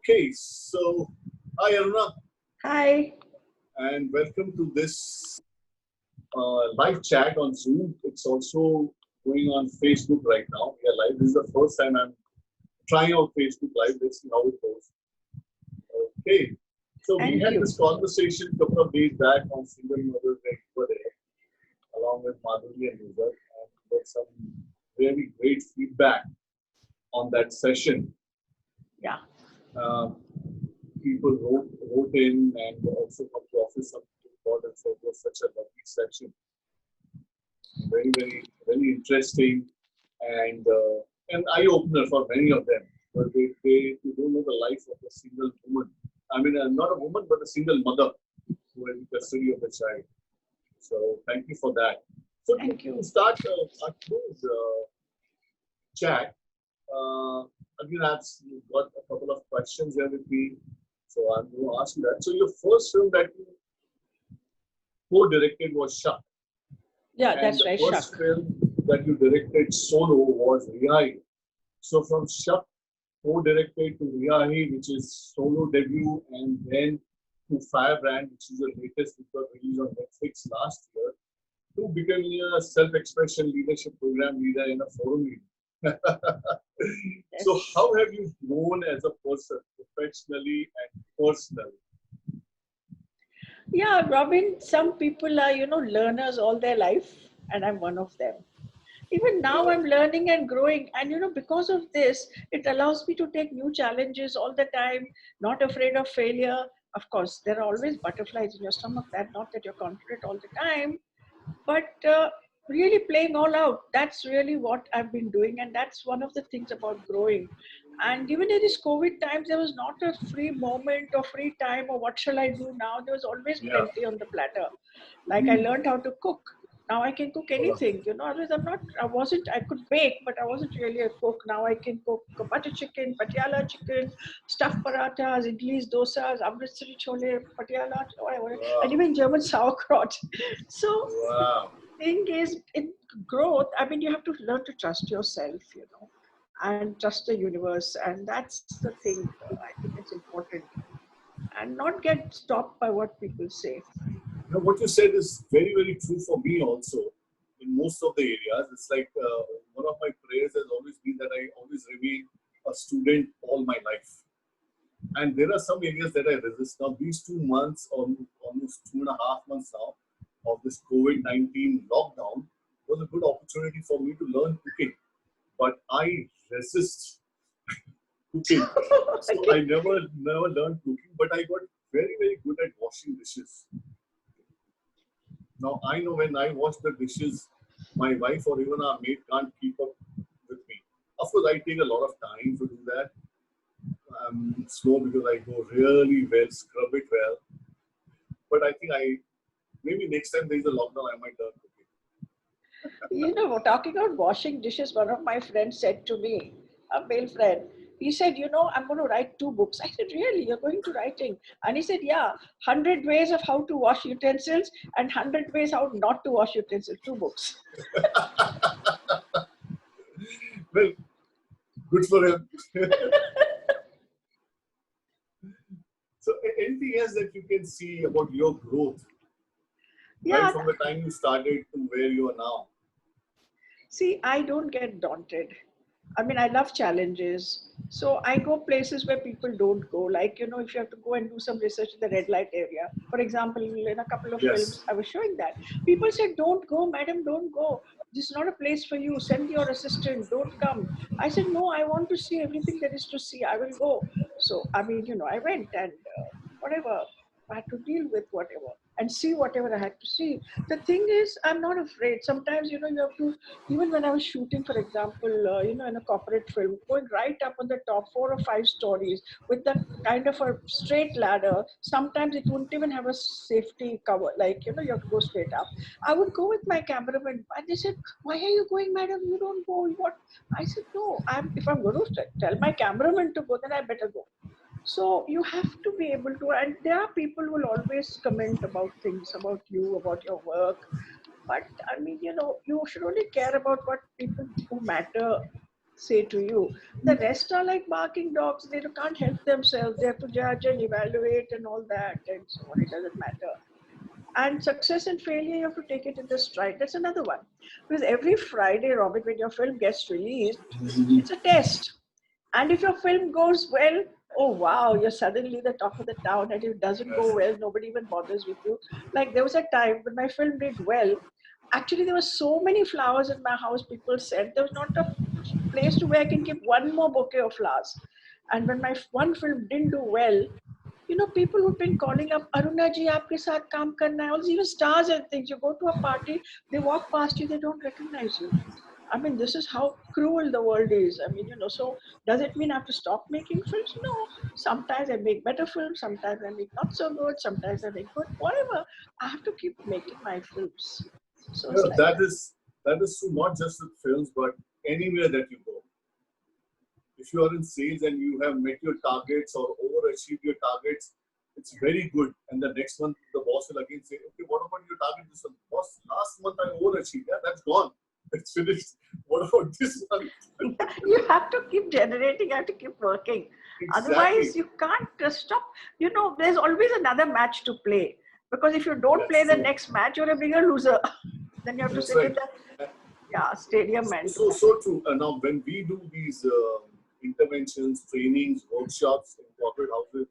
Okay, so hi Aruna, Hi. and welcome to this live chat on Zoom. It's also going on Facebook right now. We are live. This is the first time I'm trying out Facebook Live. Let's see how it goes. Okay, so we Thank had you. this conversation a couple of days back on single mothers when you were there, along with Madhuri and Lisa, and we got some really great feedback on that session. Yeah. Uh, People wrote in and also from the office some people called and said it was such a lovely section. Very interesting and an eye opener for many of them. But they don't know the life of a single woman. I mean, not a woman, but a single mother who has the custody of the child. So thank you for that. So Thank you. to start our close chat, again, I've got a couple of questions here with me. So I'm going to ask you that. So your first film that you co-directed was Shak. Yeah, And that's the right, first Shak. film that you directed solo was Riyahi. So from Shak, co-directed to Riyahi, which is solo debut, and then to Firebrand, which is the latest which was released on Netflix last year, to becoming a self-expression leadership program leader in a forum leader. So how have you grown as a person, professionally and personally? Yeah, Robin, some people are, learners all their life, and I'm one of them. Even now, I'm learning and growing. And, because of this, it allows me to take new challenges all the time, not afraid of failure. Of course, there are always butterflies in your stomach, not that you're confident all the time, but really playing all out. That's really what I've been doing, and that's one of the things about growing. And even in these COVID times, there was not a free moment or free time or what shall I do now. There was always Yeah. plenty on the platter. Like I learned how to cook. Now I can cook Wow. anything. Otherwise I could bake, but I wasn't really a cook. Now I can cook butter chicken, patiala chicken, stuffed parathas, idlis, dosas, amritsari chole, patiala, whatever, and Wow. even German sauerkraut. So Wow. thing is, in growth, I mean, you have to learn to trust yourself, and trust the universe. And that's the thing, I think it's important. And not get stopped by what people say. What you said is very true for me also. In most of the areas, it's like one of my prayers has always been that I always remain a student all my life. And there are some areas that I resist. Now, these 2 months, or almost 2.5 months now, of this COVID-19 lockdown was a good opportunity for me to learn cooking. But I resist cooking. So I Okay. never learned cooking, but I got very good at washing dishes. Now I know when I wash the dishes, my wife or even our maid can't keep up with me. Of course, I take a lot of time to do that. I'm slow because I go really well, scrub it well. But I think maybe next time there is a lockdown, I might learn cooking. Talking about washing dishes, one of my friends said to me, a male friend, he said, I'm going to write 2 books. I said, really? You're going to writing? And he said, yeah, 100 ways of how to wash utensils and 100 ways how not to wash utensils. 2 books. Well, good for him. So anything else that you can see about your growth, right Yeah. from the time you started to where you are now? See, I don't get daunted. I mean, I love challenges. So I go places where people don't go. Like, if you have to go and do some research in the red light area. For example, in a couple of Yes. films, I was showing that. People said, don't go, madam, don't go. This is not a place for you. Send your assistant. Don't come. I said, no, I want to see everything there is to see. I will go. So, I mean, I went and whatever. I had to deal with whatever and see whatever I had to see. The thing is, I'm not afraid. Sometimes, you have to, even when I was shooting, for example, in a corporate film, going right up on the top 4 or 5 stories with the kind of a straight ladder, sometimes it wouldn't even have a safety cover, like, you have to go straight up. I would go with my cameraman and they said, why are you going, madam? You don't go. What? I said, no, if I'm going to tell my cameraman to go, then I better go. So you have to be able to, and there are people who will always comment about things, about you, about your work. But I mean, you should only care about what people who matter say to you. The rest are like barking dogs. They can't help themselves. They have to judge and evaluate and all that. And so on. It doesn't matter. And success and failure, you have to take it in the stride. That's another one. Because every Friday, Robert, when your film gets released, it's a test. And if your film goes well, oh wow, you're suddenly the talk of the town. And if it doesn't go Yes. well, nobody even bothers with you. Like there was a time when my film did well. Actually, there were so many flowers in my house people sent. There was not a place to where I can keep one more bouquet of flowers. And when my one film didn't do well, people who've been calling up, Aruna ji, aapke saath kaam karna hai. All even stars and things. You go to a party, they walk past you, they don't recognize you. I mean, this is how cruel the world is. I mean, so does it mean I have to stop making films? No. Sometimes I make better films, sometimes I make not so good, sometimes I make good, whatever. I have to keep making my films. So You it's know, like that. that is true not just with films, but anywhere that you go. If you are in sales and you have met your targets or overachieved your targets, it's very good. And the next month, the boss will again say, okay, what about your target this month? Boss, last month I overachieved. Yeah, that's gone. It's finished. What about this month? You have to keep generating, you have to keep working. Exactly. Otherwise, you can't stop. There's always another match to play. Because if you don't play That's the true. next match, you're a bigger loser. Then you have to That's sit in right. the stadium and do that. So true. Now, when we do these interventions, trainings, workshops in corporate houses,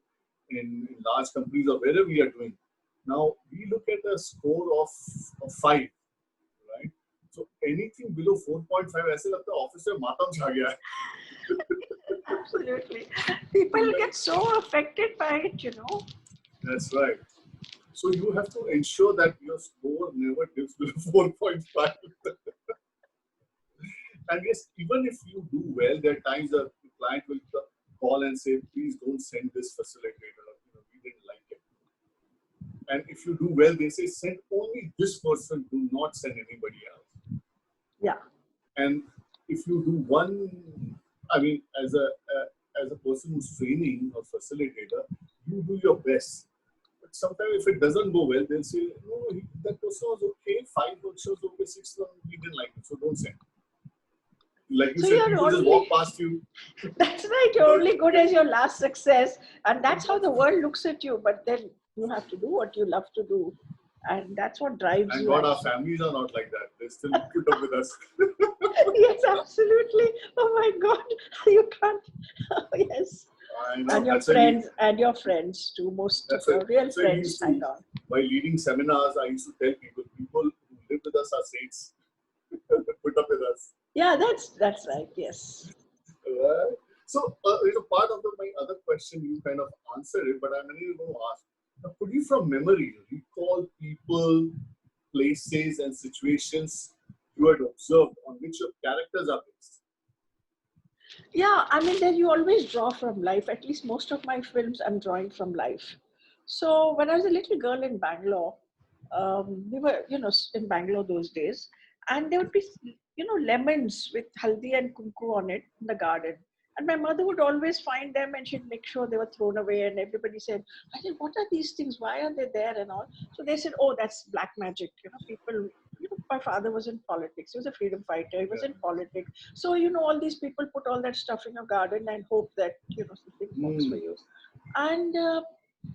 in large companies or wherever we are doing, now we look at a score of 5, right? So anything below 4.5, ऐसे लगता है office में मातम छा गया है. Absolutely. People Right? get so affected by it. That's right. So you have to ensure that your score never dips below 4.5. And yes, even if you do well, there are times the client will call and say, please don't send this facilitator. We didn't like it. And if you do well, they say, send only this person, do not send anybody else. Yeah. And if you do one, I mean, as a person who's training or facilitator, you do your best. But sometimes if it doesn't go well, they'll say, no, that person was okay, 5 workshops, okay, 6, we didn't like it, so don't send. Like you So said, you're people just only, walk past you. that's right, you're only good as your last success. And that's how the Exactly. world looks at you. But then you have to do what you love to do. And that's what drives And you, God, our actually. families are not like that. They still put up with us. Yes, absolutely. Oh my God, you can't. Oh, yes. I know. And your friends too. Most of That's why, your real that's why we friends used hang to, on. by leading seminars, I used to tell people who live with us are saints. Put up with us. Yeah, that's right. Yes. Right? So, part of my other question, you kind of answered it, but I'm really going to ask. Now, could you, from memory, recall people, places, and situations you had observed on which your characters are based? Yeah, I mean, then you always draw from life. At least most of my films, I'm drawing from life. So when I was a little girl in Bangalore, we were, in Bangalore those days, and there would be, lemons with haldi and kumku on it in the garden. And my mother would always find them and she'd make sure they were thrown away. And everybody said, I said, what are these things? Why are they there and all? So they said, oh, that's black magic. People, my father was in politics. He was a freedom fighter. He was Yeah. in politics. So, all these people put all that stuff in your garden and hope that, something works for Hmm. you. And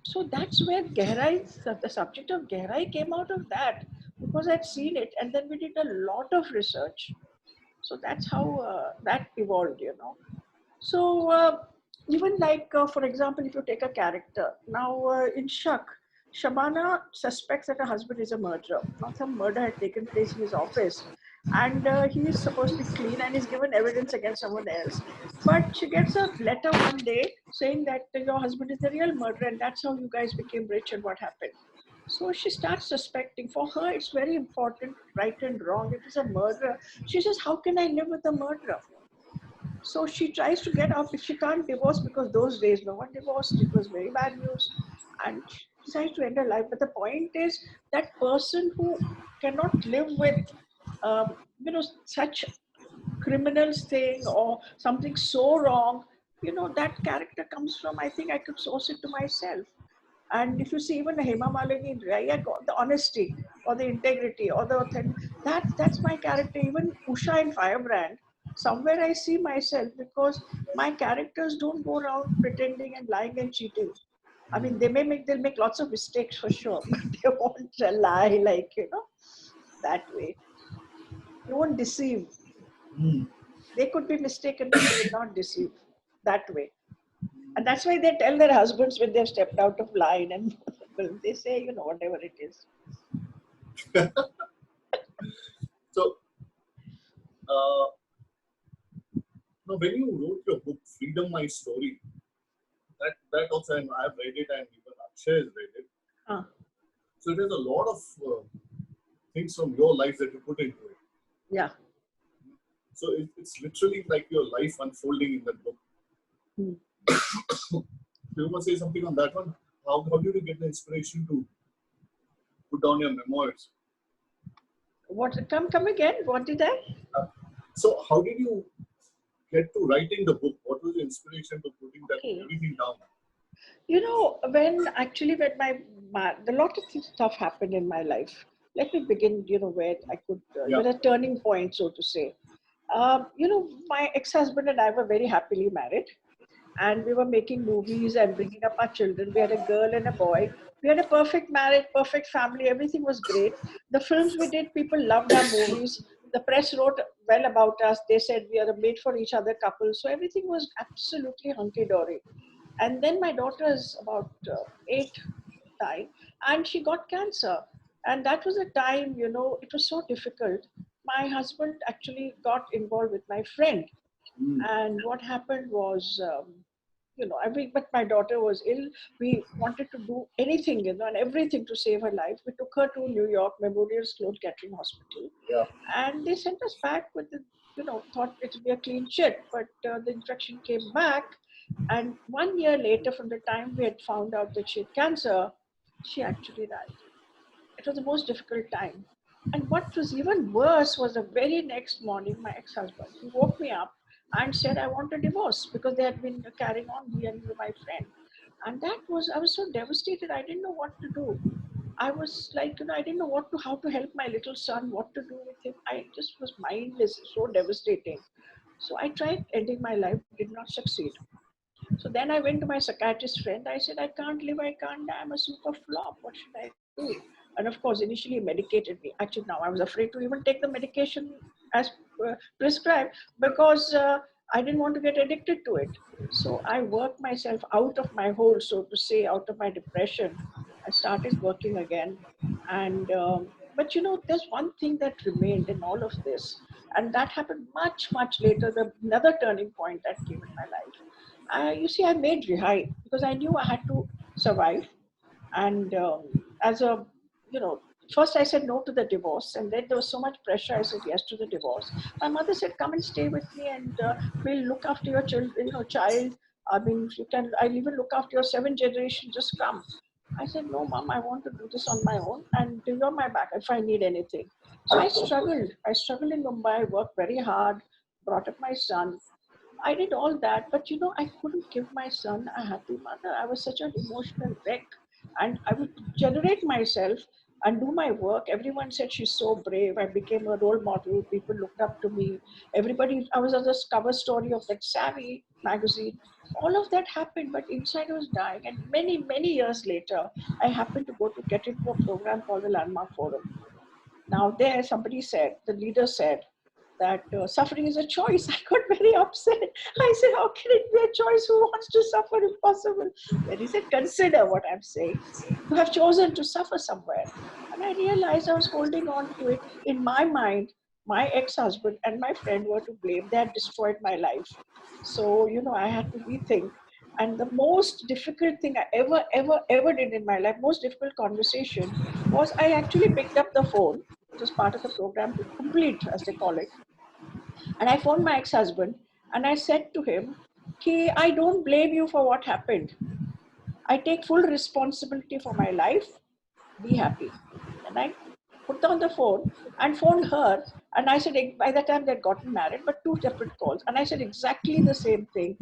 so that's where Gehrai, the subject of Gehrai came out of that because I'd seen it. And then we did a lot of research. So that's how that evolved. So even like, for example, if you take a character, now in Shak, Shabana suspects that her husband is a murderer. Now some murder had taken place in his office and he is supposed to be clean and is given evidence against someone else. But she gets a letter one day saying that your husband is the real murderer and that's how you guys became rich and what happened. So she starts suspecting. For her, it's very important, right and wrong. If it's a murderer, she says, how can I live with a murderer? So she tries to get out. If she can't divorce, because those days no one divorced, it was very bad news, and she decides to end her life. But the point is that person who cannot live with, such criminals thing or something so wrong, that character comes from. I think I could source it to myself. And if you see even Hema Malini, I got the honesty or the integrity or the authentic. That's my character. Even Usha in Firebrand. somewhere I see myself, because my characters don't go around pretending and lying and cheating. I mean, they'll make lots of mistakes for sure, but they won't lie like, that way. They won't deceive. Mm. They could be mistaken, but they will not deceive that way. And that's why they tell their husbands when they've stepped out of line and they say, whatever it is. So, uh, now when you wrote your book, Freedom My Story, that also, and I've read it, and even Akshay has read it. Huh. So there's a lot of things from your life that you put into it. Yeah. So it's literally like your life unfolding in that book. Hmm. Do you want to say something on that one? How did you get the inspiration to put down your memoirs? What? Come again? What did I? So how did you get to writing the book? What was the inspiration to putting that Okay. everything down? When a lot of stuff happened in my life. Let me begin, where I could, Yeah. with a turning point, so to say. My ex-husband and I were very happily married, and we were making movies and bringing up our children. We had a girl and a boy. We had a perfect marriage, perfect family. Everything was great. The films we did, people loved our movies. The press wrote well about us. They said we are a made for each other couple. So everything was absolutely hunky-dory. And then my daughter is about 8 time, and she got cancer. And that was a time, it was so difficult. My husband actually got involved with my friend, Mm. and what happened was, but my daughter was ill. We wanted to do anything, and everything to save her life. We took her to New York Memorial Sloan Kettering Hospital, Yeah. and they sent us back with the, thought it would be a clean shit, but the infection came back. And 1 year later, from the time we had found out that she had cancer, she actually died. It was the most difficult time. And what was even worse was the very next morning, my ex-husband, he woke me up and said, I want a divorce, because they had been carrying on, he and my friend. And I was so devastated. I didn't know what to do. I was like, I didn't know how to help my little son, what to do with him. I just was mindless, so devastating. So I tried ending my life, did not succeed. So then I went to my psychiatrist friend. I said, I can't live, I can't die, I'm a super flop. What should I do? And of course, initially he medicated me. Actually, now I was afraid to even take the medication as prescribed, because I didn't want to get addicted to it. So I worked myself out of my hole, so to say, out of my depression. I started working again. And, but there's one thing that remained in all of this. And that happened much, much later, another turning point that came in my life. You see, I made Rihai because I knew I had to survive. And as a, you know, first I said no to the divorce, and then there was so much pressure. I said yes to the divorce. My mother said, "Come and stay with me, and we'll look after your child. I mean, you can. I'll even look after your 7th generation. Just come." I said, "No, mom. I want to do this on my own, and you're my back if I need anything." So I struggled. I struggled in Mumbai. Worked very hard. Brought up my son. I did all that, but I couldn't give my son a happy mother. I was such an emotional wreck. And I would generate myself and do my work. Everyone said she's so brave. I became a role model. People looked up to me. Everybody, I was on the cover story of that Savvy magazine. All of that happened, but inside I was dying. And many, many years later, I happened to get into a program called the Landmark Forum. Now there, somebody said, the leader said, that suffering is a choice. I got very upset. I said, how can it be a choice? Who wants to suffer? Impossible. Then he said, consider what I'm saying. You have chosen to suffer somewhere. And I realized I was holding on to it. In my mind, my ex-husband and my friend were to blame. They had destroyed my life. So, I had to rethink. And the most difficult thing I ever did in my life, most difficult conversation, was I actually picked up the phone. It was part of the program, complete, as they call it. And I phoned my ex-husband and I said to him, "Hey, I don't blame you for what happened. I take full responsibility for my life. Be happy." And I put down the phone and phoned her. And I said, by the time they'd gotten married, but two separate calls. And I said exactly the same thing.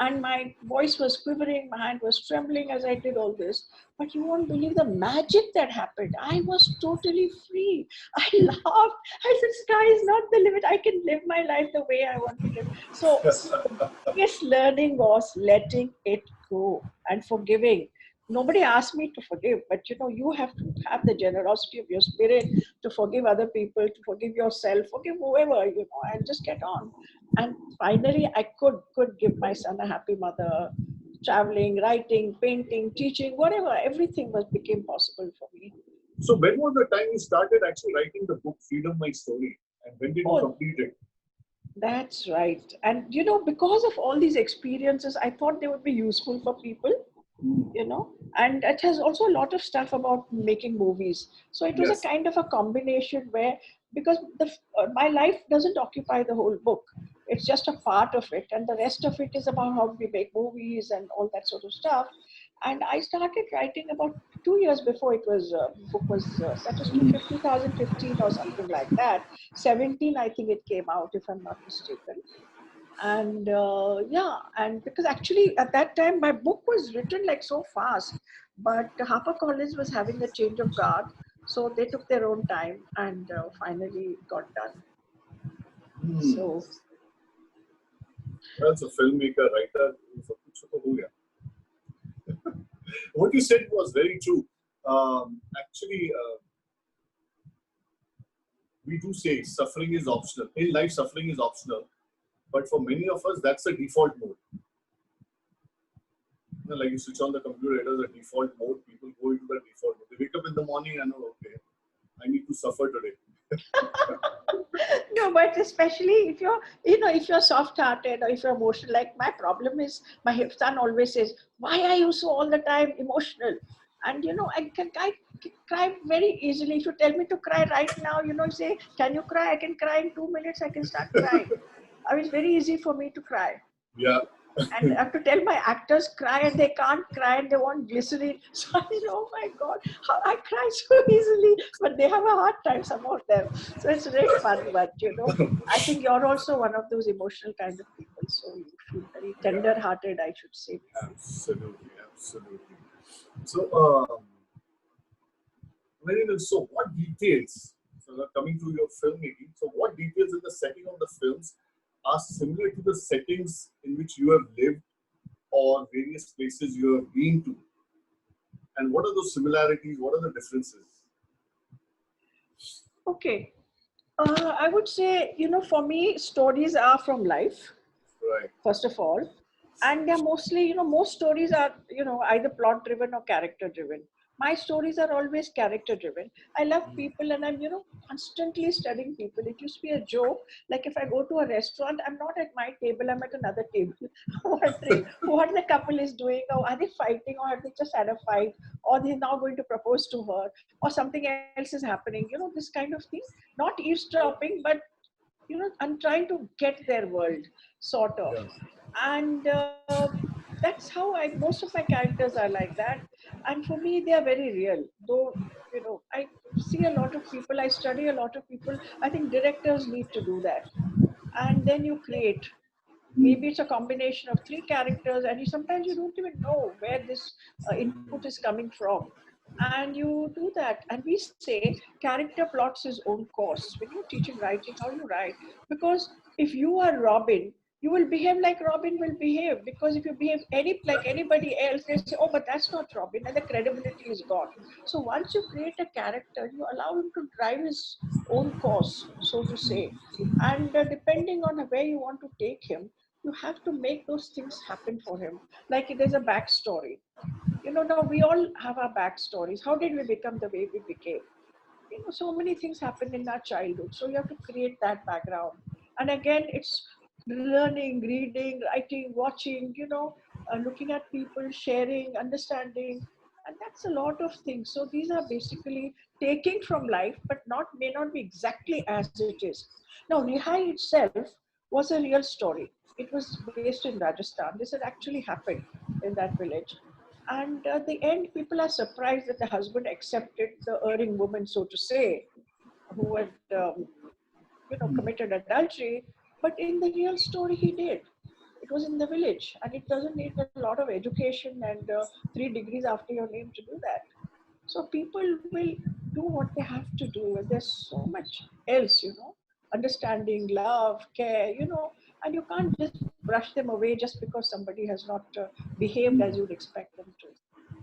And my voice was quivering, my hand was trembling as I did all this. But you won't believe the magic that happened. I was totally free. I laughed. I said, sky is not the limit. I can live my life the way I want to live. So the biggest learning was letting it go and forgiving. Nobody asked me to forgive, but you have to have the generosity of your spirit to forgive other people, to forgive yourself, forgive whoever, and just get on. And finally I could give my son a happy mother. Traveling, writing, painting, teaching, whatever, everything was became possible for me. So when was the time you started actually writing the book Freedom My Story, and when did you complete it? That's right. And because of all these experiences, I thought they would be useful for people. And it has also a lot of stuff about making movies. So it was a kind of a combination where, because my life doesn't occupy the whole book, it's just a part of it, and the rest of it is about how we make movies and all that sort of stuff. And I started writing about 2 years before it was book was that was 2015 or something like that. 17, I think it came out, if I'm not mistaken. And and because actually at that time my book was written like so fast, but HarperCollins was having a change of guard, so they took their own time, and finally got done. So that's a filmmaker, writer. What you said was very true. Actually, we do say suffering is optional. In life, suffering is optional. But for many of us, that's the default mode. Like you switch on the computer, it is a default mode. People go into the default mode. They wake up in the morning and know, okay, I need to suffer today. No, but especially if you're soft-hearted or if you're emotional, like my problem is, my son always says, why are you so all the time emotional? And I cry very easily. If you tell me to cry right now, say, can you cry? I can cry in 2 minutes. I can start crying. I mean, it's very easy for me to cry. Yeah. And I have to tell my actors cry and they can't cry and they want glycerin. So I say, oh my God, how I cry so easily, but they have a hard time, some of them. So it's very fun, but I think you're also one of those emotional kind of people. So you feel very tender hearted, I should say. Absolutely, absolutely. So, so what details, so coming to your filmmaking, so what details in the setting of the films are similar to the settings in which you have lived or various places you have been to? And what are those similarities? What are the differences? Okay. I would say, for me, stories are from life, Right. first of all. And they're mostly, most stories are, either plot driven or character driven. My stories are always character driven. I love people, and I'm, constantly studying people. It used to be a joke. Like if I go to a restaurant, I'm not at my table, I'm at another table, wondering what the couple is doing, or are they fighting, or have they just had a fight, or they're now going to propose to her, or something else is happening, this kind of thing. Not eavesdropping, but I'm trying to get their world, sort of. Yeah. And that's how most of my characters are like that. And for me, they are very real. Though, I see a lot of people, I study a lot of people. I think directors need to do that. And then you create. Maybe it's a combination of three characters, and sometimes you don't even know where this input is coming from. And you do that. And we say character plots his own course. When you're teaching writing, how you write. Because if you are Robin, you will behave like Robin will behave. Because if you behave like anybody else, they say, oh, but that's not Robin, and the credibility is gone. So once you create a character, you allow him to drive his own course, so to say. And depending on where you want to take him, you have to make those things happen for him. Like there's a backstory. Now we all have our backstories. How did we become the way we became? So many things happen in our childhood. So you have to create that background. And again, it's learning, reading, writing, watching, looking at people, sharing, understanding. And that's a lot of things. So these are basically taking from life, but may not be exactly as it is. Now, Rihai itself was a real story. It was based in Rajasthan. This had actually happened in that village. And at the end, people are surprised that the husband accepted the erring woman, so to say. who had, committed adultery, but in the real story, he did. It was in the village, and it doesn't need a lot of education and 3 degrees after your name to do that. So people will do what they have to do, and there's so much else, understanding, love, care, and you can't just brush them away just because somebody has not behaved as you'd expect them to.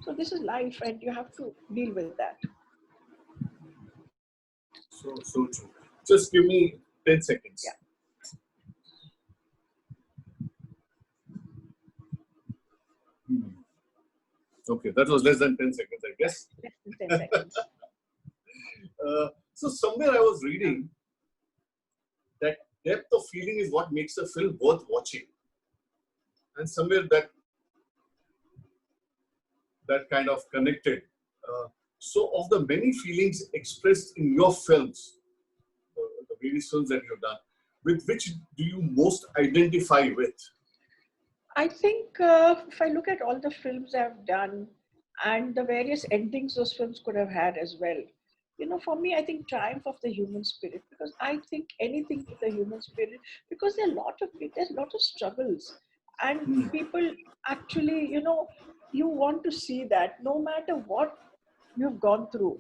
So this is life, and you have to deal with that. So true. Just give me 10 seconds. Yeah. Okay, that was less than 10 seconds, I guess. Less than 10 seconds. So somewhere I was reading that depth of feeling is what makes a film worth watching. And somewhere that kind of connected. So of the many feelings expressed in your films, the various films that you've done, with which do you most identify with? I think if I look at all the films I've done and the various endings those films could have had as well, for me, I think triumph of the human spirit, because I think anything with the human spirit, because there's a lot of struggles, and people actually, you want to see that no matter what you've gone through,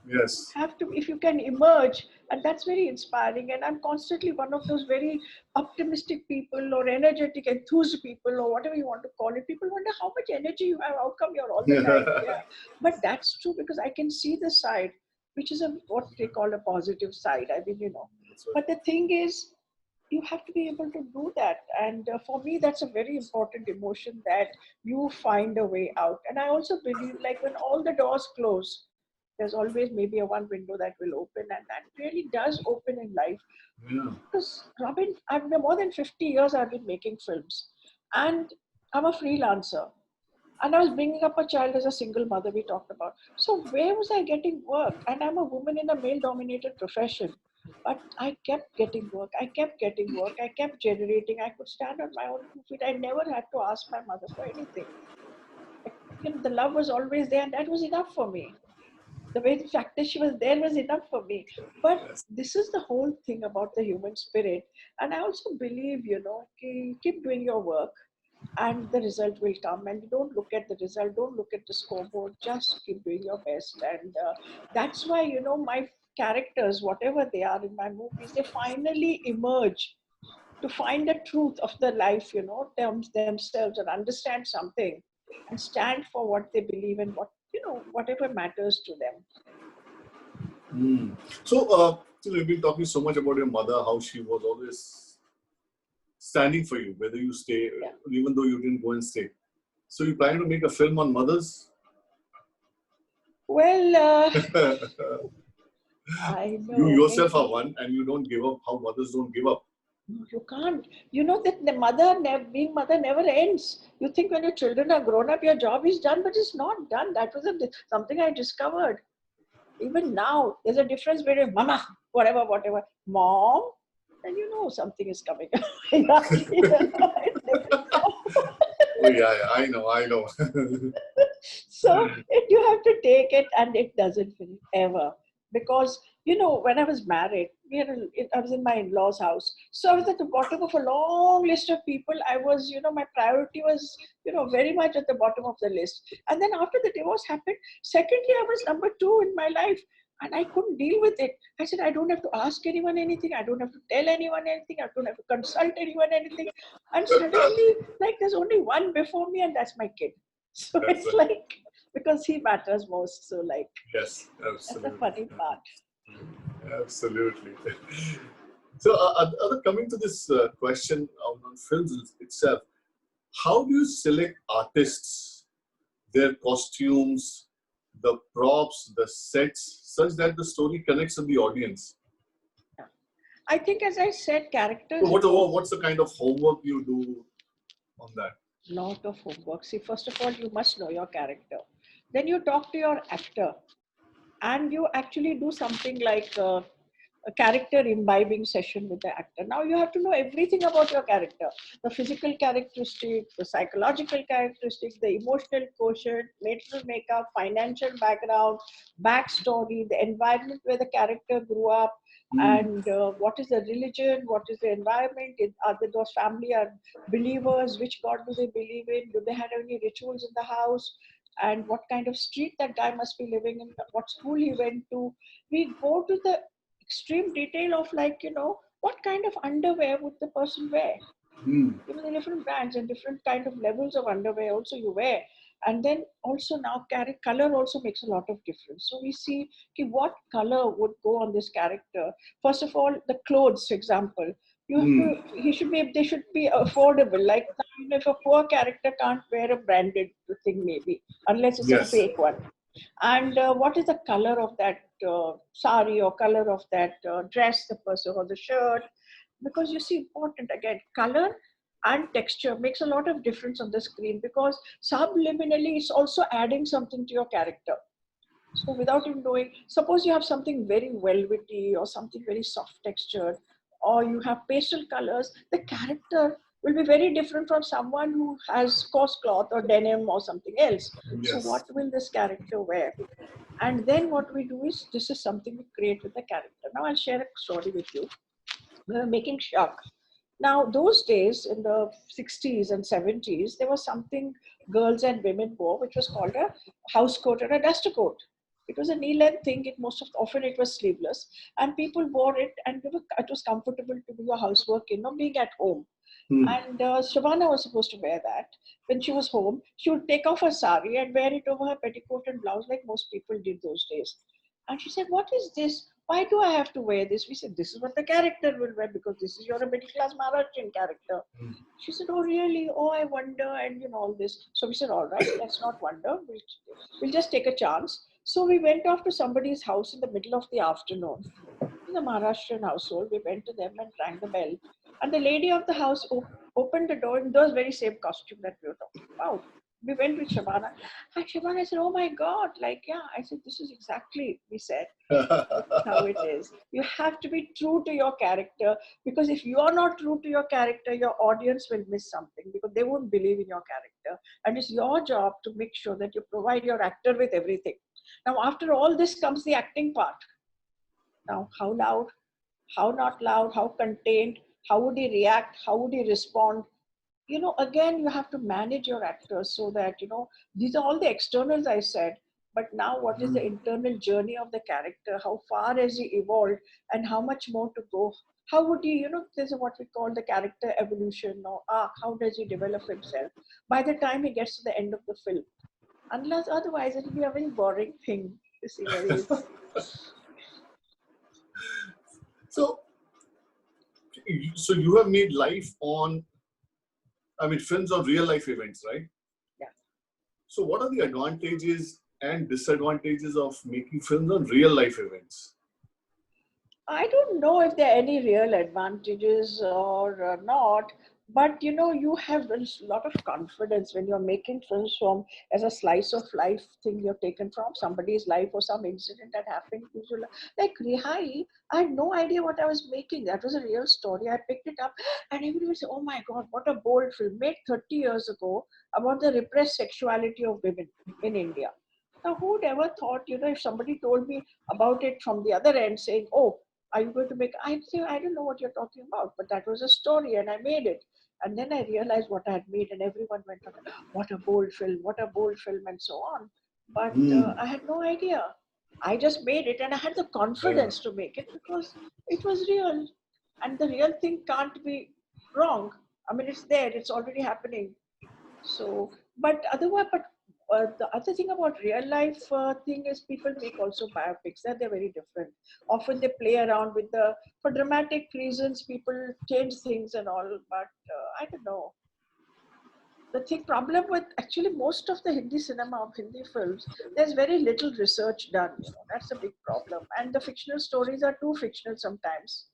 Yes. have to, if you can emerge, and that's very inspiring. And I'm constantly one of those very optimistic people or energetic enthused people or whatever you want to call it. People wonder how much energy you have, how come you're all the time. Yeah, but that's true, because I can see the side, which is what they call a positive side. I mean, but the thing is, you have to be able to do that, and for me that's a very important emotion, that you find a way out. And I also believe, like, when all the doors close, there's always maybe a one window that will open, and that really does open in life. Yeah. Because Robin, I've been more than 50 years I've been making films, and I'm a freelancer, and I was bringing up a child as a single mother, we talked about. So where was I getting work? And I'm a woman in a male dominated profession, but I kept getting work, I kept getting work, I kept generating. I could stand on my own 2 feet. I never had to ask my mother for anything. The love was always there, and that was enough for me. The fact that she was there was enough for me. But Yes. this is the whole thing about the human spirit. And I also believe, keep doing your work, and the result will come. And don't look at the result, don't look at the scoreboard, just keep doing your best. And that's why, my characters, whatever they are in my movies, they finally emerge to find the truth of the life, themselves, and understand something, and stand for what they believe and whatever matters to them. So you've been talking so much about your mother, how she was always standing for you, whether you stay, Yeah. even though you didn't go and stay. So you planning to make a film on mothers? Well, You I know, yourself are maybe. one, and you don't give up. How mothers don't give up? No, you can't. You know that being mother never ends. You think when your children are grown up, your job is done, but it's not done. That was something I discovered. Even now, there's a difference between mama, whatever, mom, and something is coming. It's like, Oh yeah, I know. so you have to take it, and it doesn't finish ever. Because when I was married, I was in my in-laws house, so I was at the bottom of a long list of people. I was, my priority was, very much at the bottom of the list. And then after the divorce happened, secondly, I was number 2 in my life, and I couldn't deal with it. I said, I don't have to ask anyone anything, I don't have to tell anyone anything, I don't have to consult anyone anything. And suddenly, like, there's only one before me, and that's my kid. So That's it's like, because he matters most. So, like, yes, that's the absolutely. funny part. Absolutely. So, coming to this question on films itself, how do you select artists, their costumes, the props, the sets, such that the story connects with the audience? Yeah. I think, as I said, characters. So what's the kind of homework you do on that? Lot of homework. See, first of all, you must know your character. Then you talk to your actor, and you actually do something like a character imbibing session with the actor. Now you have to know everything about your character, the physical characteristics, the psychological characteristics, the emotional quotient, mental makeup, financial background, backstory, the environment where the character grew up, Hmm. and what is the religion, what is the environment, are they, those family are believers, which god do they believe in, do they have any rituals in the house, and what kind of street that guy must be living in, what school he went to. We go to the extreme detail of, like, what kind of underwear would the person wear. Hmm. The different brands and different kind of levels of underwear also you wear. And then also now color also makes a lot of difference. So we see, okay, what color would go on this character. First of all, the clothes, for example, you have Hmm. to they should be affordable. Like, if a poor character can't wear a branded thing, maybe, unless it's a Yes. fake one. And what is the color of that sari, or color of that dress, the person, or the shirt. Because you see, important again, color and texture makes a lot of difference on the screen, because subliminally it's also adding something to your character. So without even knowing, suppose you have something very velvety or something very soft textured, or you have pastel colors, the character will be very different from someone who has coarse cloth or denim or something else. So Yes. what will this character wear? And then what we do is, this is something we create with the character. Now I'll share a story with you. We were making shark. Now, those days in the 60s and 70s, there was something girls and women wore, which was called a house coat or a duster coat. It was a knee-length thing. Often it was sleeveless, and people wore it, and it was comfortable to do your housework, being at home. Hmm. And Shabana was supposed to wear that. When she was home, she would take off her sari and wear it over her petticoat and blouse, like most people did those days. And she said, "What is this? Why do I have to wear this?" We said, "This is what the character will wear, because this is your middle class Maharashtrian character." She said, "Oh, really? Oh, I wonder," and all this. So we said, "All right, let's not wonder. We'll just take a chance." So we went off to somebody's house in the middle of the afternoon, in the Maharashtrian household. We went to them and rang the bell. And the lady of the house opened the door in those very same costume that we were talking about. We went with Shabana. And Shabana said, "Oh my God," like, yeah. I said, "This is exactly," we said, "this is how it is." You have to be true to your character, because if you are not true to your character, your audience will miss something, because they won't believe in your character. And it's your job to make sure that you provide your actor with everything. Now, after all this comes the acting part. Now, how loud, how not loud, how contained, how would he react, how would he respond? Again, you have to manage your actors so that, these are all the externals I said. But now, what is the internal journey of the character? How far has he evolved, and how much more to go? How would he, there's what we call the character evolution, or how does he develop himself by the time he gets to the end of the film? Unless otherwise, it'll be a very boring thing to see. So, so you have made life on, I mean, films on real life events, right? Yeah. So, what are the advantages and disadvantages of making films on real life events? I don't know if there are any real advantages or not, but you have a lot of confidence when you're making films from as a slice of life thing you're taken from somebody's life, or some incident that happened to you. Like Rihai, I had no idea what I was making. That was a real story. I picked it up, and everybody said, "Oh my God, what a bold film made 30 years ago about the repressed sexuality of women in India." Now, who would ever thought, if somebody told me about it from the other end, saying, "Oh, are you going to make," I'd say, "I don't know what you're talking about, but that was a story and I made it." And then I realized what I had made, and everyone went on, "What a bold film, what a bold film," and so on. But Hmm. I had no idea. I just made it, and I had the Yeah. confidence to make it because it was real. And the real thing can't be wrong. I mean, it's there, it's already happening. So, but otherwise, but the other thing about real life thing is, people make also biopics. That they're very different. Often they play around with for dramatic reasons, people change things and all. But I don't know. The thing problem with actually most of the Hindi cinema, of Hindi films, there's very little research done. That's a big problem. And the fictional stories are too fictional sometimes.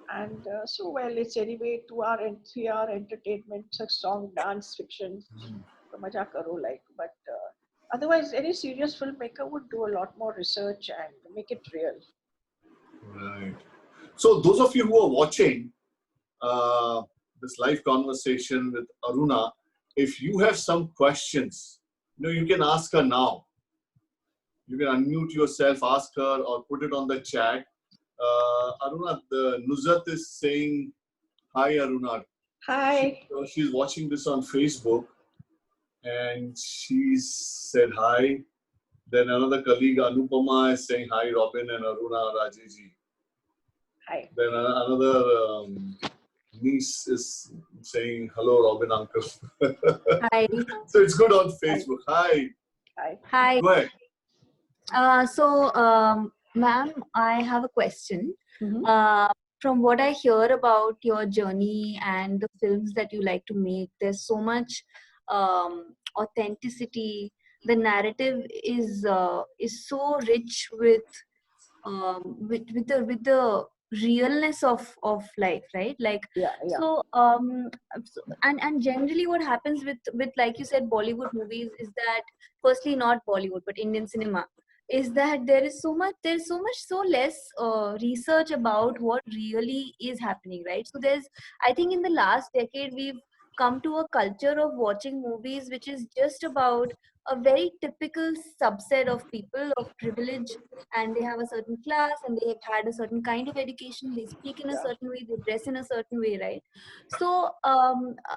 And so, well, it's anyway 2 hour and 3 hour entertainment, such song, dance, fiction. So maja karo, like, but otherwise any serious filmmaker would do a lot more research and make it real. Right. So those of you who are watching this live conversation with Aruna, if you have some questions, you can ask her now. You can unmute yourself, ask her, or put it on the chat. Aruna, the Nuzat is saying hi, Aruna. Hi. She's watching this on Facebook, and she said hi. Then another colleague, Anupama, is saying hi, Robin and Aruna Rajeji. Hi. Then another niece is saying hello, Robin uncle. Hi. So it's good on Facebook. Hi. Hi. Hi. Go ahead. Ma'am, I have a question. Mm-hmm. From what I hear about your journey and the films that you like to make, there's so much authenticity. The narrative is so rich with the realness of life, right? Like, Yeah. and generally what happens with, like you said, Bollywood movies is that, firstly, not Bollywood but Indian cinema, is that there's so much so less research about what really is happening, right? So I think in the last decade we've come to a culture of watching movies which is just about a very typical subset of people of privilege, and they have a certain class and they have had a certain kind of education, they speak in a Yeah. certain way, they dress in a certain way, right? So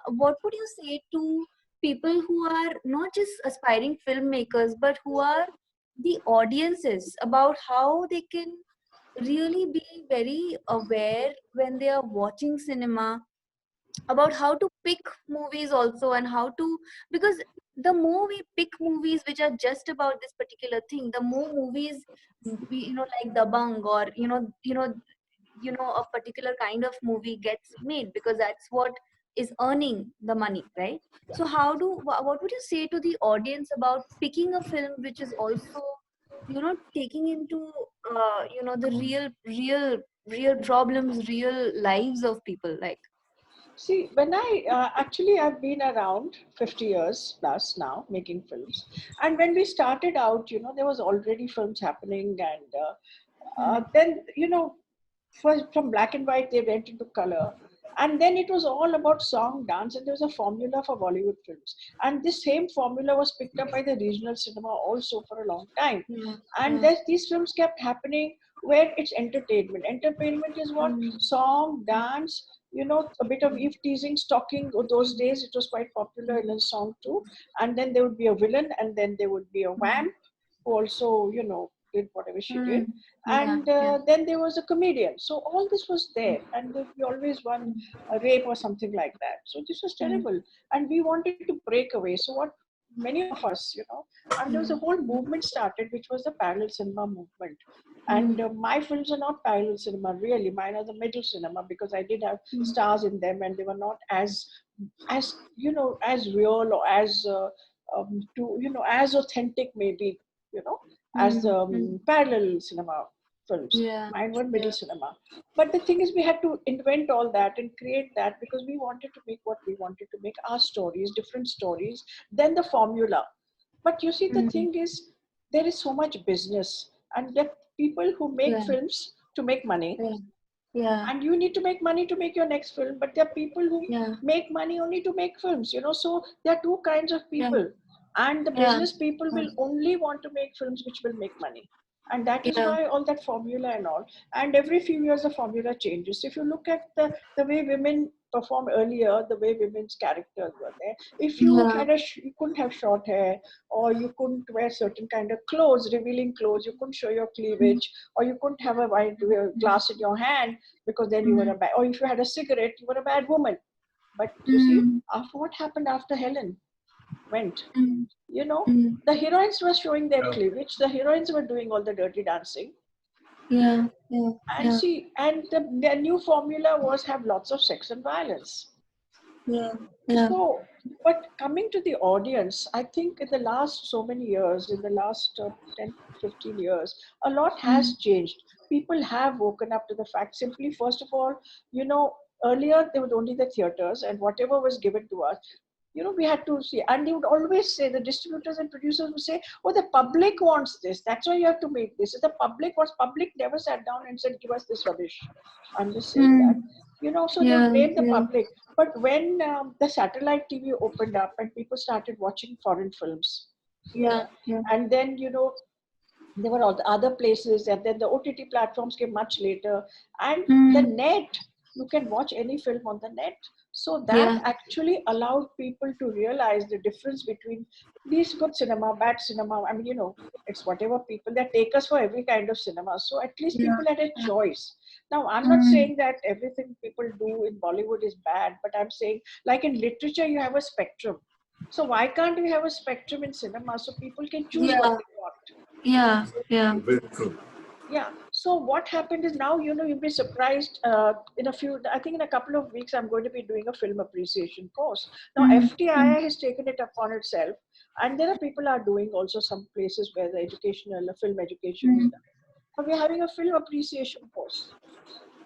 what would you say to people who are not just aspiring filmmakers but who are the audiences, about how they can really be very aware when they are watching cinema, about how to pick movies also, and how to, because the more we pick movies which are just about this particular thing, the more movies like Dabang, or a particular kind of movie gets made, because that's what is earning the money, right? So what would you say to the audience about picking a film which is also taking into the real problems, real lives of people, like. See, when I've been around 50 years plus now making films. And when we started out, there was already films happening. And then, first from black and white, they went into color. And then it was all about song, dance, and there was a formula for Bollywood films. And this same formula was picked up by the regional cinema also for a long time. Yeah, And yeah. these films kept happening where it's entertainment. Entertainment is what? Mm, Song, dance, a bit of eve teasing, stalking. Those days it was quite popular in a song too. And then there would be a villain, and then there would be a mm, vamp who also, did whatever she did. mm. Yeah, And yeah. then there was a comedian. So all this was there, and there'd be always one Mm, a rape or something like that. So this was mm, terrible, and we wanted to break away. So what many of us, and there was a mm, whole movement started, which was the parallel cinema movement. And mm, my films are not parallel cinema, really. Mine are the middle cinema, because I did have mm, stars in them, and they were not as as real, or as as authentic, maybe, you know as mm, mm. parallel cinema films. Yeah, Mine were middle yeah. cinema. But the thing is, we had to invent all that and create that, because we wanted to make what we wanted to make, our stories, different stories, then the formula. But you see, the Mm, thing is, there is so much business, and there are people who make yeah, films to make money, yeah, yeah, and you need to make money to make your next film. But there are people who yeah, make money only to make films. So there are two kinds of yeah, people, and the yeah, business people will only want to make films which will make money. And that is yeah, why all that formula and all. And every few years the formula changes. If you look at the way women perform earlier, the way women's characters were there, if you yeah, had you couldn't have short hair, or you couldn't wear certain kind of clothes, revealing clothes, you couldn't show your mm, cleavage, or you couldn't have a wine mm, glass in your hand, because then you were mm, a bad, or if you had a cigarette, you were a bad woman. But you see, mm, after what happened after Helen went, mm, you know, mm. the heroines were showing their Yeah. cleavage, the heroines were doing all the dirty dancing. Yeah, yeah, And yeah, see, and the new formula was have lots of sex and violence. yeah, yeah. So, but coming to the audience, I think in the last so many years, in the last 10, 15 years, a lot Mm, has changed. People have woken up to the fact, simply, first of all, earlier there were only the theaters, and whatever was given to us. You know, we had to see, and they would always say, the distributors and producers would say, oh, the public wants this, that's why you have to make this. If the public wants, public never sat down and said, give us this rubbish. I'm just saying that, you know, so they would blame the public. But when the satellite TV opened up and people started watching foreign films, and then, you know, there were all the other places, and then the OTT platforms came much later, and the net, you can watch any film on the net. So that actually allowed people to realize the difference between these good cinema, bad cinema. I mean, you know, it's whatever people that take us for every kind of cinema. So at least people had a choice. Now, I'm not saying that everything people do in Bollywood is bad, but I'm saying, like in literature, you have a spectrum. So why can't we have a spectrum in cinema so people can choose what they want? Very true. Yeah. So what happened is, now, you know, you'll be surprised I think in a couple of weeks, I'm going to be doing a film appreciation course. Now, FTI has taken it upon itself, and there are people are doing also some places where the film education is done. But we're having a film appreciation course.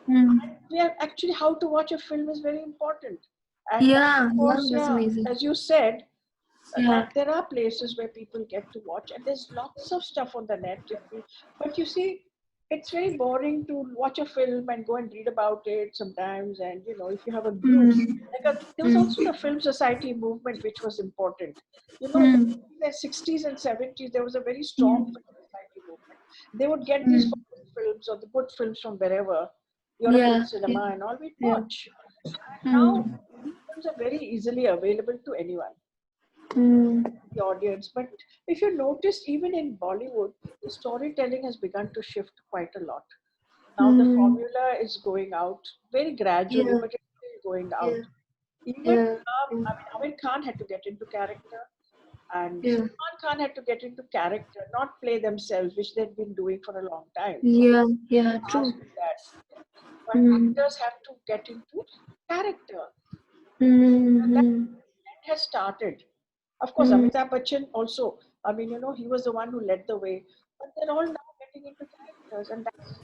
We are actually, how to watch a film is very important. And of course, that's amazing. as you said, that there are places where people get to watch, and there's lots of stuff on the net. But you see, it's very boring to watch a film and go and read about it sometimes. And you know, if you have a group, there was also the Film Society movement, which was important. You know, in the 60s and 70s, there was a very strong Film Society movement. They would get these films or the good films from wherever, European cinema and all, we'd watch. And now these films are very easily available to anyone, the audience. But if you notice, even in Bollywood, the storytelling has begun to shift quite a lot. Now the formula is going out very gradually, but it's still going out. Even I mean, Amir Khan had to get into character, and Salman Khan had to get into character, not play themselves, which they'd been doing for a long time. True. But actors have to get into character. That has started. Of course, Amitabh Bachchan also, I mean, you know, he was the one who led the way. But they're all now getting into characters, and that's...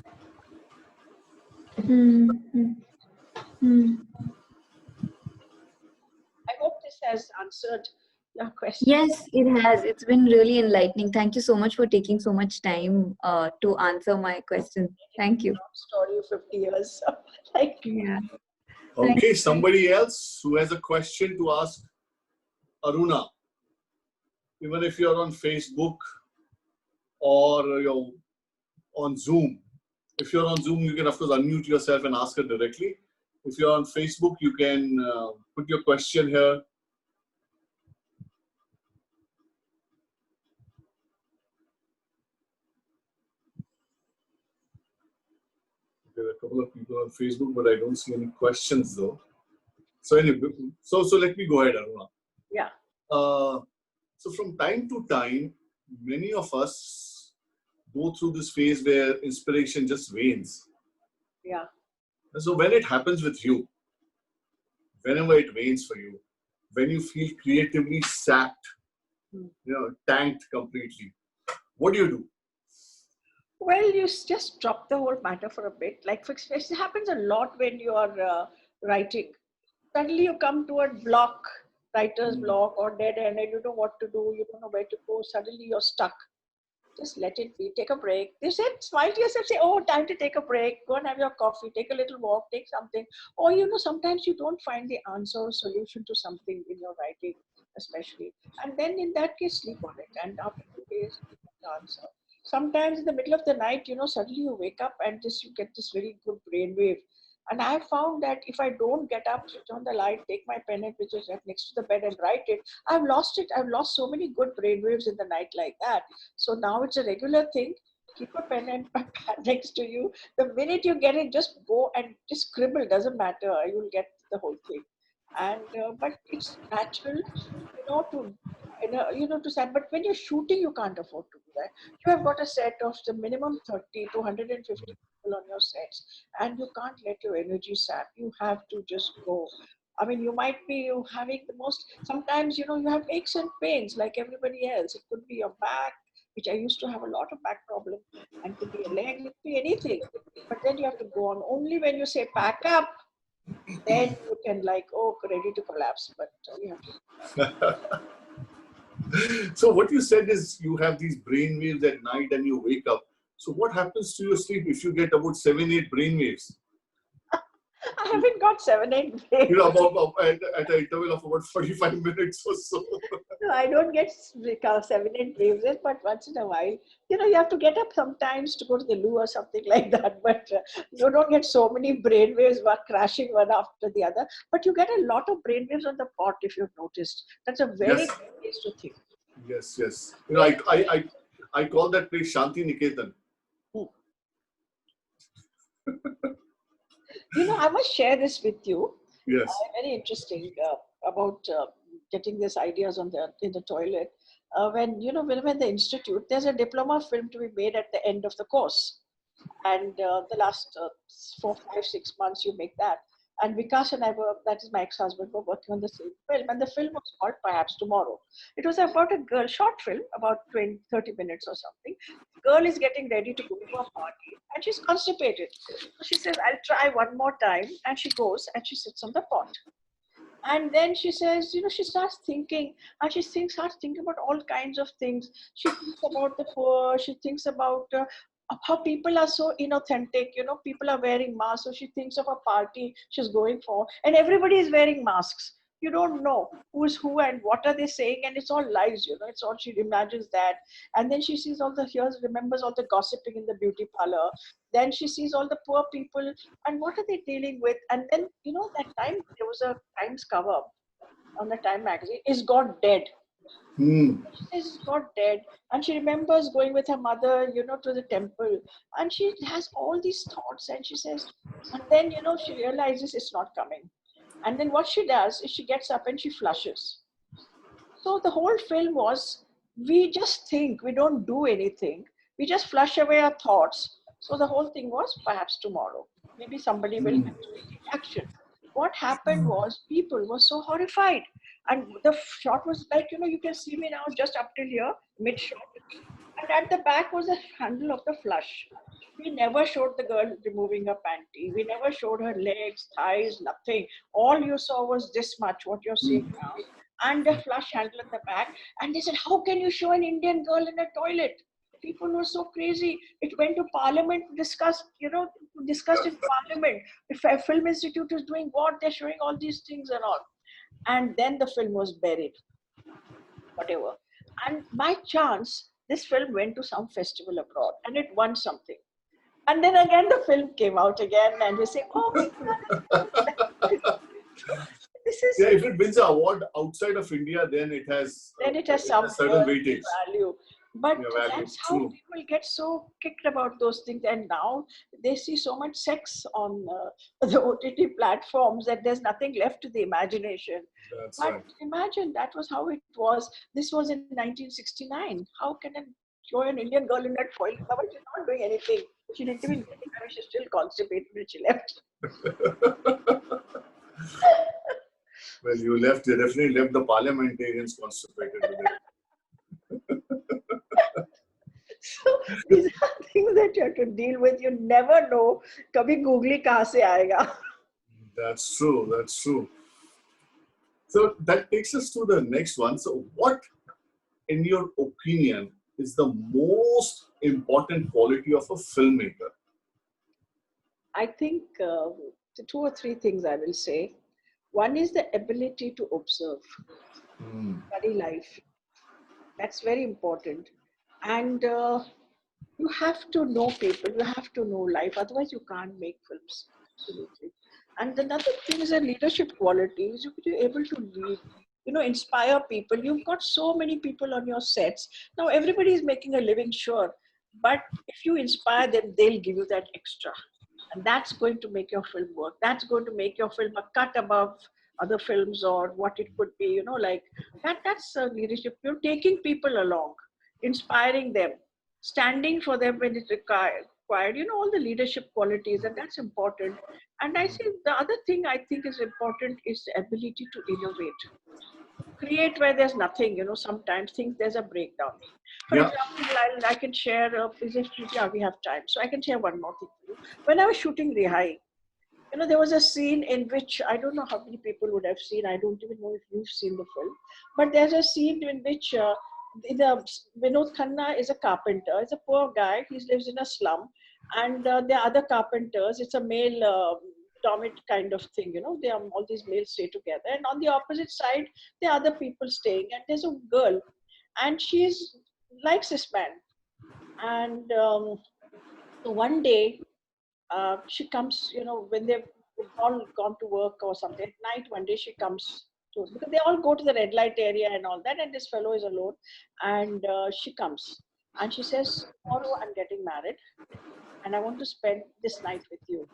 I hope this has answered your question. Yes, it has. It's been really enlightening. Thank you so much for taking so much time to answer my questions. Thank you. Story of 50 years. Thank you. Okay, somebody else who has a question to ask Aruna, even if you're on Facebook or you're on Zoom. If you're on Zoom, you can, of course, unmute yourself and ask her directly. If you're on Facebook, you can put your question here. There are a couple of people on Facebook, but I don't see any questions though. So anyway, so let me go ahead, Aruna. Yeah. So from time to time, many of us go through this phase where inspiration just wanes. Yeah. And so when it happens with you, whenever it wanes for you, when you feel creatively sapped, you know, tanked completely, what do? Well, you just drop the whole matter for a bit. Like, for example, it happens a lot when you are writing. Suddenly you come to a block, writer's block or dead end, and you don't know what to do, you don't know where to go. Suddenly you're stuck. Just let it be. Take a break. They said, smile to yourself, say, oh, time to take a break. Go and have your coffee. Take a little walk. Take something. Or, you know, sometimes you don't find the answer or solution to something in your writing, especially. And then in that case, sleep on it. And after 2 days, you get the answer. Sometimes in the middle of the night, you know, suddenly you wake up and you get this very good brainwave. And I found that if I don't get up, switch on the light, take my pen, which is right next to the bed, and write it, I've lost it. I've lost so many good brainwaves in the night like that. So now it's a regular thing. Keep a pen and pad next to you. The minute you get it, just go and just scribble. Doesn't matter. You'll get the whole thing. And but it's natural, you know, to say. But when you're shooting, you can't afford to do that. You have got a set of the minimum 30 to 150 people on your sets, and you can't let your energy sap. You have to just go. I mean, you might be having the most. Sometimes, you know, you have aches and pains like everybody else. It could be your back, which I used to have a lot of back problem, and could be a leg, it could be anything. But then you have to go on. Only when you say pack up, Then you can like, oh, ready to collapse, but you have to. So what you said is you have these brain waves at night and you wake up. So what happens to your sleep if you get about 7, 8 brain waves? I haven't got 7, 8 days. You know, at an interval of about 45 minutes or so. No, I don't get 7, 8 waves, but once in a while, you have to get up sometimes to go to the loo or something like that. But you don't get so many brain waves one crashing one after the other. But you get a lot of brain waves on the pot, if you've noticed. That's a very Yes. good place to think. Yes, yes. You know, I call that place Shanti Niketan. I must share this with you. Yes. Very interesting about getting these ideas in the toilet. When the institute, there's a diploma film to be made at the end of the course, and the last 4, 5, 6 months you make that. And Vikas and I were, that is my ex-husband, were working on the same film, and the film was called Perhaps Tomorrow. It was about a girl, short film, about 20, 30 minutes or something. The girl is getting ready to go to a party, and she's constipated. So she says, I'll try one more time, and she goes and she sits on the pot. And then she says, she starts thinking, and starts thinking about all kinds of things. She thinks about the poor, she thinks about how people are so inauthentic, people are wearing masks. So she thinks of a party she's going for, and everybody is wearing masks. You don't know who's who and what are they saying, and it's all lies, it's all, she imagines that. And then she sees remembers all the gossiping in the beauty parlor. Then she sees all the poor people, and what are they dealing with? And then, that time there was a Times cover on the Time magazine, Is God Dead? Hmm. She says, Is God dead? And she remembers going with her mother, to the temple. And she has all these thoughts, and she says, and then, she realizes it's not coming. And then what she does is she gets up and she flushes. So the whole film was, we just think, we don't do anything. We just flush away our thoughts. So the whole thing was, perhaps tomorrow, maybe somebody will actually take action. What happened was, people were so horrified. And the shot was like, you can see me now just up till here, mid shot. And at the back was the handle of the flush. We never showed the girl removing her panty. We never showed her legs, thighs, nothing. All you saw was this much, what you're seeing now, and the flush handle at the back. And they said, how can you show an Indian girl in a toilet? People were so crazy. It went to Parliament, discussed in Parliament. If a film institute is doing what, they're showing all these things and all. And then the film was buried, whatever. And by chance, this film went to some festival abroad and it won something. And then again, the film came out again, and we say, oh, this is. Yeah, if it wins an award outside of India, then it has Some certain weightage. value. But Yeah, that's how true. people get so kicked about those things. And now they see so much sex on the OTT platforms that there's nothing left to the imagination. That's But right. imagine that was how it was. This was in 1969. How can show an Indian girl in that toilet cover? She's not doing anything. She didn't even get it. I mean, she's still constipated when she left. Well, you definitely left the parliamentarians constipated with it. So these are things that you have to deal with. You never know. Kabhi googly kahan se aayega. That's true. That's true. So that takes us to the next one. So what, in your opinion, is the most important quality of a filmmaker? I think the 2 or 3 things I will say. One is the ability to observe, study life. That's very important. And you have to know people, you have to know life, otherwise you can't make films. Absolutely. And another thing is a leadership quality, is you're able to lead, inspire people. You've got so many people on your sets. Now everybody is making a living, sure, but if you inspire them, they'll give you that extra. And that's going to make your film work. That's going to make your film a cut above other films or what it could be, like that's leadership. You're taking people along, inspiring them, standing for them when it's required, all the leadership qualities, and that's important. And I think the other thing I think is important is the ability to innovate, create where there's nothing, sometimes think there's a breakdown. For Yeah. example, I can share, we have time, so I can share one more thing for you. When I was shooting Rihai, You know, there was a scene in which I don't know how many people would have seen. I don't even know if you've seen the film, but there's a scene in which the Vinod Khanna is a carpenter. He's a poor guy. He lives in a slum, and there are other carpenters. It's a male dominant kind of thing. You know, they are all these males stay together, and on the opposite side, there are other people staying, and there's a girl, and she's likes this man, and so one day she comes, you know, when they've all gone to work or something at night, one day she comes to, because they all go to the red light area and all that, and this fellow is alone, and she comes and she says, tomorrow I'm getting married and I want to spend this night with you.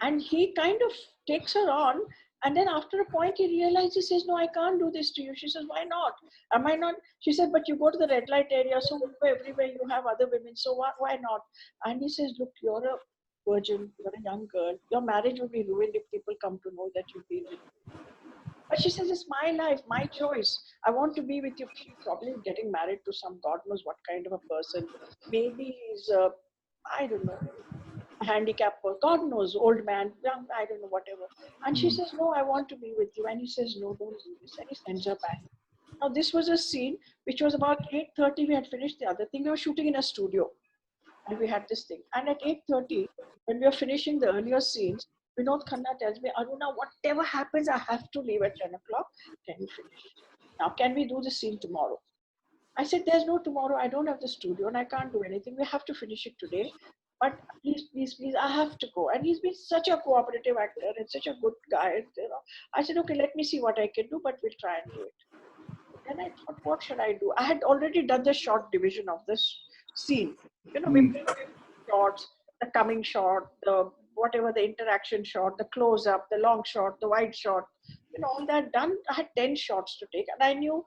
And he kind of takes her on, and then after a point he realizes, he says, no, I can't do this to you. She says, why not? Am I not? She said, but you go to the red light area, so everywhere you have other women, so why not? And he says, look, you're a virgin, you're a young girl, your marriage will be ruined if people come to know that you've been with me. But she says, it's my life, my choice. I want to be with you. She's probably getting married to some God knows what kind of a person. Maybe he's I don't know, handicapped or God knows, old man, young, I don't know, whatever. And she says, no, I want to be with you. And he says, no, don't do this. And he sends her back. Now, this was a scene which was about 8:30. We had finished the other thing. We were shooting in a studio. And we had this thing. And at 8:30, when we were finishing the earlier scenes, Vinod Khanna tells me, Aruna, whatever happens, I have to leave at 10 o'clock. Can you finish? Now, can we do the scene tomorrow? I said, there's no tomorrow. I don't have the studio and I can't do anything. We have to finish it today. But please, please, please, I have to go. And he's been such a cooperative actor and such a good guy. You know, I said, okay, let me see what I can do, but we'll try and do it. Then I thought, what should I do? I had already done the short division of this scene. You know, we shots, the coming shot, the whatever the interaction shot, the close up, the long shot, the wide shot, you know, all that done. I had 10 shots to take, and I knew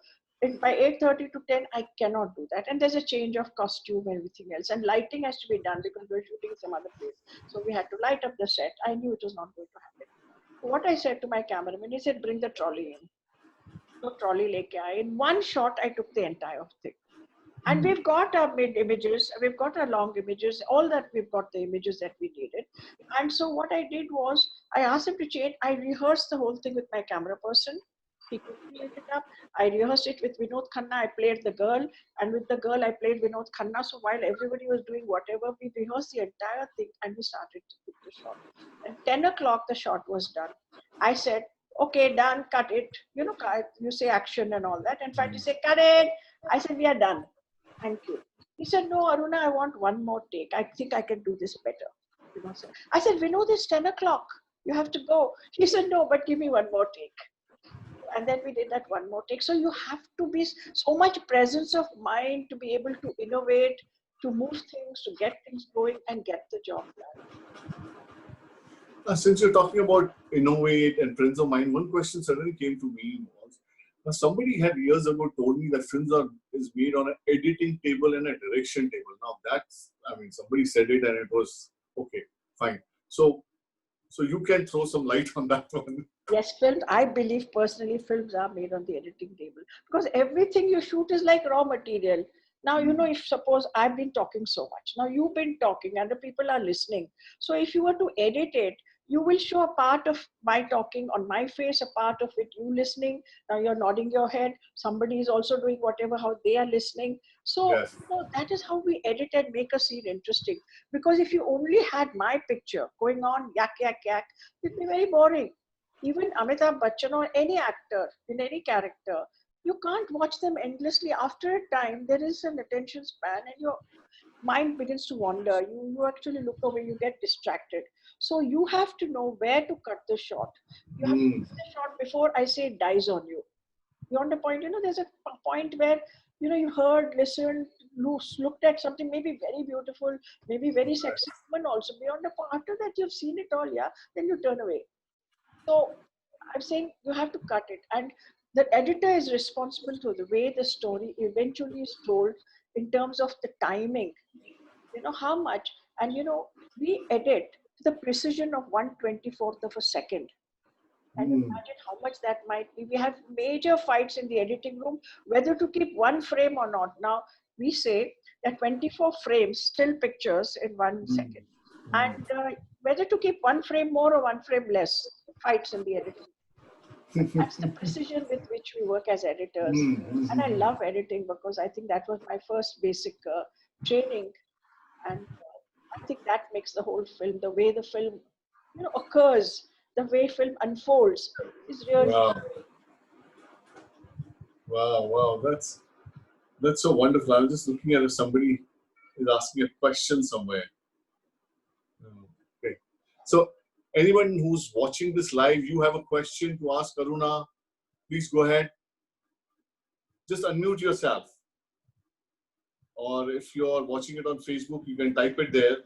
by 8:30 to 10, I cannot do that. And there's a change of costume, everything else, and lighting has to be done because we're shooting some other place. So we had to light up the set. I knew it was not going to happen. So what I said to my cameraman, he said, bring the trolley in. So trolley leke aaye. In one shot, I took the entire thing. And we've got our mid images, we've got our long images, all that we've got the images that we needed. And so what I did was, I asked him to change. I rehearsed the whole thing with my camera person. He quickly lit it up. I rehearsed it with Vinod Khanna. I played the girl, and with the girl, I played Vinod Khanna. So while everybody was doing whatever, we rehearsed the entire thing and we started to put the shot. And 10 o'clock, the shot was done. I said, okay, done, cut it. You know, you say action and all that. And finally say, cut it. I said, we are done. Thank you. He said, no, Aruna, I want one more take. I think I can do this better. You know, so I said, Vinod, it's 10 o'clock. You have to go. He said, no, but give me one more take. And then we did that one more take. So you have to be so much presence of mind to be able to innovate, to move things, to get things going and get the job done. Since you're talking about innovate and friends of mine, one question suddenly came to me was, somebody had years ago told me that films is made on an editing table and a direction table. Now that's, I mean, somebody said it and it was okay, fine. So you can throw some light on that one. Yes, films, I believe personally, films are made on the editing table because everything you shoot is like raw material. Now, you know, if suppose I've been talking so much, now you've been talking and the people are listening. So if you were to edit it, you will show a part of my talking on my face, a part of it you listening. Now you're nodding your head. Somebody is also doing whatever, how they are listening. So Yes. you know, that is how we edit and make a scene interesting. Because if you only had my picture going on, yak, yak, yak, it'd be very boring. Even Amitabh Bachchan or any actor in any character, you can't watch them endlessly. After a time, there is an attention span and your mind begins to wander. You actually look away, you get distracted. So you have to know where to cut the shot. You have to cut the shot before I say it dies on you. Beyond the point, you know, there's a point where, you know, you heard, listened, looked at something maybe very beautiful, maybe very sexy woman also. Beyond the point, after that you've seen it all, yeah, then you turn away. So I'm saying you have to cut it. And the editor is responsible for the way the story eventually is told in terms of the timing, you know, how much. And, you know, we edit to the precision of 1/24th of a second. And imagine how much that might be. We have major fights in the editing room, whether to keep one frame or not. Now, we say that 24 frames, still pictures in 1 second. And whether to keep one frame more or one frame less, fights in the editing. That's the precision with which we work as editors. And I love editing because I think that was my first basic training. And I think that makes the whole film, the way the film occurs, the way film unfolds is really. Wow. Wow. That's so wonderful. I was just looking at if somebody is asking a question somewhere. Okay. So anyone who's watching this live, you have a question to ask Aruna, please go ahead. Just unmute yourself. Or if you're watching it on Facebook, you can type it there.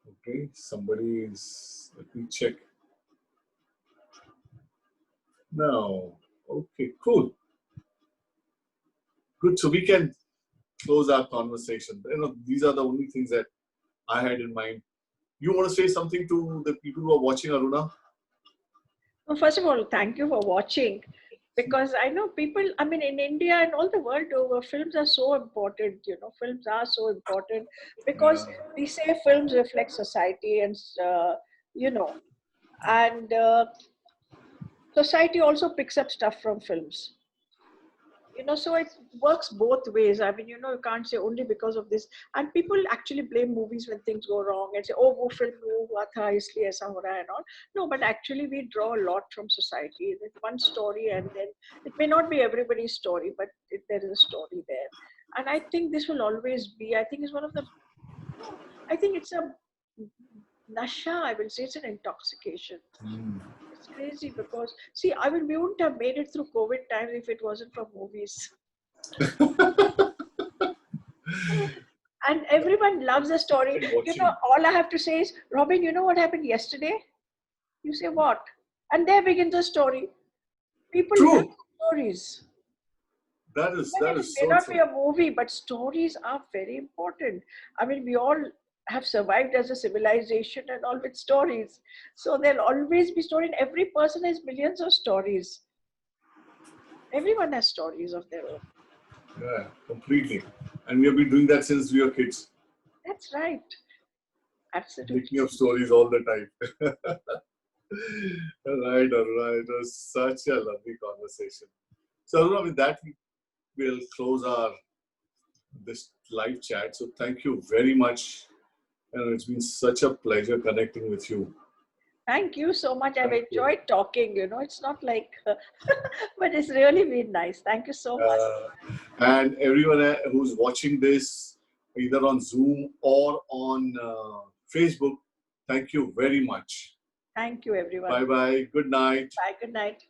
Okay, somebody is, let me check. No. Okay, cool. Good. So we can close our conversation. These are the only things that I had in mind. You want to say something to the people who are watching, Aruna? Well, first of all, thank you for watching, because I know people, I mean, in India and all the world over, films are so important, films are so important because we say films reflect society and, and society also picks up stuff from films. So it works both ways. I mean, you can't say only because of this. And people actually blame movies when things go wrong and say, oh, wo film wo hua tha, isliye aisa ho raha hai and all. No, but actually we draw a lot from society. It's one story, and then it may not be everybody's story, but there is a story there. And I think this will always be, I think it's one of the, I think it's a nasha, I will say it's an intoxication. It's crazy because, see, I mean, we wouldn't have made it through COVID times if it wasn't for movies. And everyone loves a story. All I have to say is, Robin, you know what happened yesterday? You say, what? And there begins the story. People love stories. That is It may not be a movie, but stories are very important. I mean, we all have survived as a civilization and all with stories. So there'll always be stories. Every person has millions of stories. Everyone has stories of their own. Yeah, completely. And we have been doing that since we were kids. That's right. Absolutely. Making up stories all the time. Right. It was such a lovely conversation. So Aruna, with that, we'll close this live chat. So thank you very much. It's been such a pleasure connecting with you. Thank you so much. I've enjoyed talking. It's not like, but it's really been nice. Thank you so much. And everyone who's watching this, either on Zoom or on Facebook, thank you very much. Thank you, everyone. Bye-bye. Good night. Bye. Good night.